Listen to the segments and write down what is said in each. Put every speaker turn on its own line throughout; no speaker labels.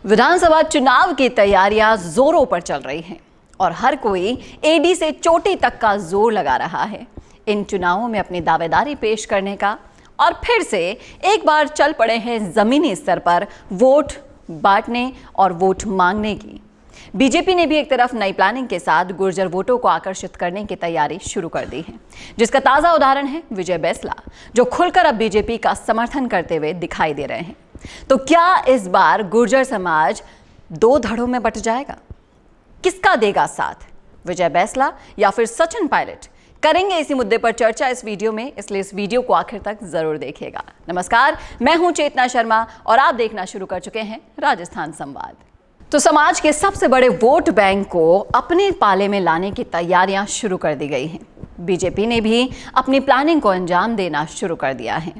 विधानसभा चुनाव की तैयारियां जोरों पर चल रही हैं और हर कोई एडी से चोटी तक का जोर लगा रहा है इन चुनावों में अपनी दावेदारी पेश करने का। और फिर से एक बार चल पड़े हैं जमीनी स्तर पर वोट बांटने और वोट मांगने की। बीजेपी ने भी एक तरफ नई प्लानिंग के साथ गुर्जर वोटों को आकर्षित करने की तैयारी शुरू कर दी है, जिसका ताजा उदाहरण है विजय बैंसला, जो खुलकर अब बीजेपी का समर्थन करते हुए दिखाई दे रहे हैं। तो क्या इस बार गुर्जर समाज दो धड़ों में बट जाएगा? किसका देगा साथ, विजय बैंसला या फिर सचिन पायलट? करेंगे इसी मुद्दे पर चर्चा इस वीडियो में, इसलिए इस वीडियो को आखिर तक जरूर देखिएगा। नमस्कार, मैं हूं चेतना शर्मा और आप देखना शुरू कर चुके हैं राजस्थान संवाद। तो समाज के सबसे बड़े वोट बैंक को अपने पाले में लाने की तैयारियां शुरू कर दी गई हैं। बीजेपी ने भी अपनी प्लानिंग को अंजाम देना शुरू कर दिया है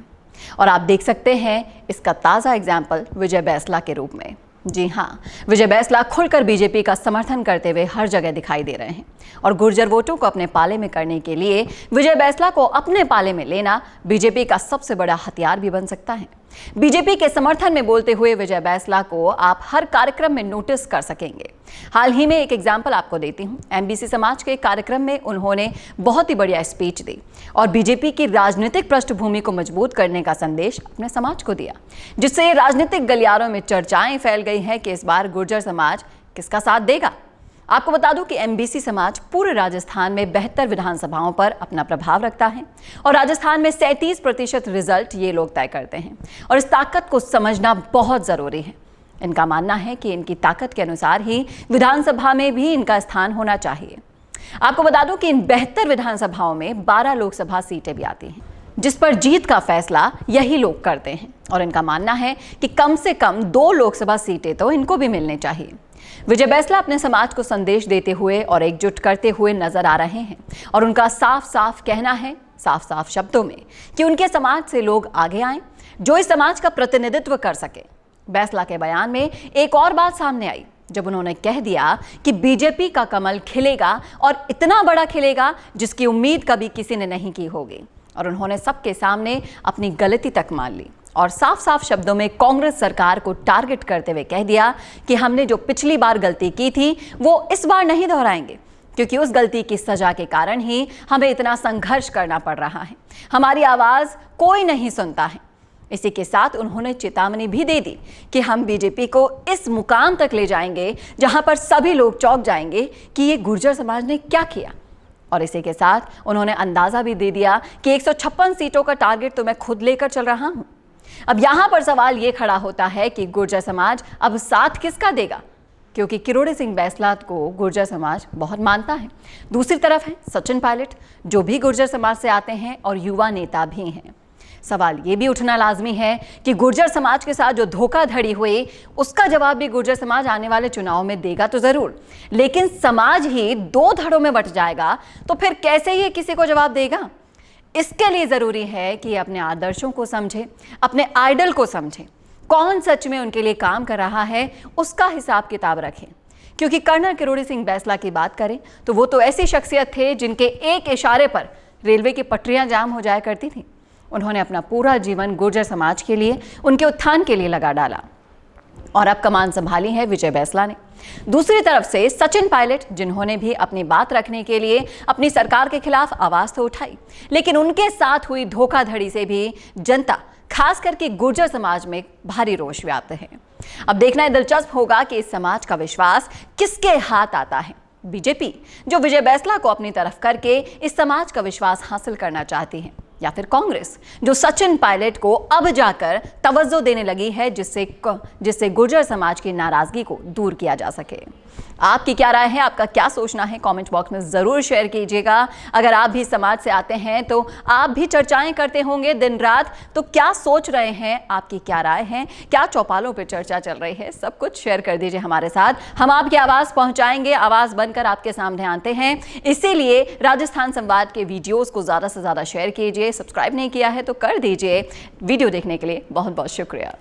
और आप देख सकते हैं इसका ताज़ा एग्जाम्पल विजय बैंसला के रूप में। जी हाँ, विजय बैंसला खुलकर बीजेपी का समर्थन करते हुए हर जगह दिखाई दे रहे हैं और गुर्जर वोटों को अपने पाले में करने के लिए विजय बैंसला को अपने पाले में लेना बीजेपी का सबसे बड़ा हथियार भी बन सकता है। बीजेपी के समर्थन में बोलते हुए विजय बैंसला को आप हर कार्यक्रम में नोटिस कर सकेंगे। हाल ही में एक एग्जाम्पल आपको देती हूँ। एमबीसी समाज के कार्यक्रम में उन्होंने बहुत ही बढ़िया स्पीच दी और बीजेपी की राजनीतिक पृष्ठभूमि को मजबूत करने का संदेश अपने समाज को दिया, जिससे राजनीतिक गलियारों में चर्चाएं फैल गई हैं कि इस बार गुर्जर समाज किसका साथ देगा। आपको बता दूं कि एमबीसी समाज पूरे राजस्थान में 72 विधानसभाओं पर अपना प्रभाव रखता है और राजस्थान में 37% रिजल्ट ये लोग तय करते हैं और इस ताकत को समझना बहुत जरूरी है। इनका मानना है कि इनकी ताकत के अनुसार ही विधानसभा में भी इनका स्थान होना चाहिए। आपको बता दूं कि इन 72 विधानसभाओं में 12 लोकसभा सीटें भी आती हैं, जिस पर जीत का फैसला यही लोग करते हैं और इनका मानना है कि कम से कम 2 लोकसभा सीटें तो इनको भी मिलनी चाहिए। विजय बैंसला अपने समाज को संदेश देते हुए और एकजुट करते हुए नजर आ रहे हैं और उनका साफ साफ कहना है, साफ साफ शब्दों में, कि उनके समाज से लोग आगे आएं जो इस समाज का प्रतिनिधित्व कर सके। बैंसला के बयान में एक और बात सामने आई जब उन्होंने कह दिया कि बीजेपी का कमल खिलेगा और इतना बड़ा खिलेगा जिसकी उम्मीद कभी किसी ने नहीं की होगी। और उन्होंने सबके सामने अपनी गलती तक मान ली और साफ साफ शब्दों में कांग्रेस सरकार को टारगेट करते हुए कह दिया कि हमने जो पिछली बार गलती की थी वो इस बार नहीं दोहराएंगे, क्योंकि उस गलती की सजा के कारण ही हमें इतना संघर्ष करना पड़ रहा है। हमारी आवाज़ कोई नहीं सुनता है। इसी के साथ उन्होंने चेतावनी भी दे दी कि हम बीजेपी को इस मुकाम तक ले जाएंगे जहां पर सभी लोग चौंक जाएंगे कि ये गुर्जर समाज ने क्या किया। और इसी के साथ उन्होंने अंदाजा भी दे दिया कि 156 सीटों का टारगेट तो मैं खुद लेकर चल रहा हूं। अब यहां पर सवाल ये खड़ा होता है कि गुर्जर समाज अब साथ किसका देगा, क्योंकि किरोड़ी सिंह बैंसला को गुर्जर समाज बहुत मानता है। दूसरी तरफ है सचिन पायलट, जो भी गुर्जर समाज से आते हैं और युवा नेता भी हैं। सवाल ये भी उठना लाजमी है कि गुर्जर समाज के साथ जो धोखाधड़ी हुई उसका जवाब भी गुर्जर समाज आने वाले चुनाव में देगा तो जरूर, लेकिन समाज ही 2 धड़ों में बट जाएगा तो फिर कैसे ये किसी को जवाब देगा? इसके लिए जरूरी है कि अपने आदर्शों को समझे, अपने आइडल को समझे, कौन सच में उनके लिए काम कर रहा है उसका हिसाब किताब रखें। क्योंकि कर्नल किरोड़ी सिंह बैंसला की बात करें तो वो तो ऐसी शख्सियत थे जिनके एक इशारे पर रेलवे की पटरियां जाम हो जाया करती थी। उन्होंने अपना पूरा जीवन गुर्जर समाज के लिए, उनके उत्थान के लिए लगा डाला और अब कमान संभाली है विजय बैंसला ने। दूसरी तरफ से सचिन पायलट, जिन्होंने भी अपनी बात रखने के लिए अपनी सरकार के खिलाफ आवाज तो उठाई, लेकिन उनके साथ हुई धोखाधड़ी से भी जनता, खास करके गुर्जर समाज में भारी रोष व्याप्त है। अब देखना दिलचस्प होगा कि इस समाज का विश्वास किसके हाथ आता है। बीजेपी, जो विजय बैंसला को अपनी तरफ करके इस समाज का विश्वास हासिल करना चाहती है, या फिर कांग्रेस, जो सचिन पायलट को अब जाकर तवज्जो देने लगी है जिससे गुर्जर समाज की नाराजगी को दूर किया जा सके। आपकी क्या राय है, आपका क्या सोचना है, कमेंट बॉक्स में जरूर शेयर कीजिएगा। अगर आप भी समाज से आते हैं तो आप भी चर्चाएं करते होंगे दिन रात, तो क्या सोच रहे हैं, आपकी क्या राय है, क्या चौपालों पर चर्चा चल रही है, सब कुछ शेयर कर दीजिए हमारे साथ। हम आपकी आवाज़ पहुंचाएंगे, आवाज़ बनकर आपके सामने आते हैं। इसीलिए राजस्थान संवाद के वीडियोज़ को ज़्यादा से ज़्यादा शेयर कीजिए। सब्सक्राइब नहीं किया है तो कर दीजिए। वीडियो देखने के लिए बहुत बहुत शुक्रिया।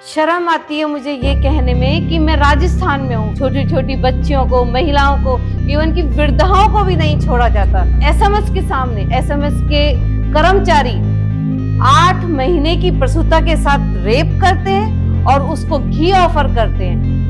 शर्म आती है मुझे ये कहने में कि मैं राजस्थान में हूँ। छोटी छोटी बच्चियों को, महिलाओं को, इवन की वृद्धाओं को भी नहीं छोड़ा जाता। एसएमएस के सामने एसएमएस के कर्मचारी 8 महीने की प्रसूता के साथ रेप करते हैं और उसको घी ऑफर करते हैं।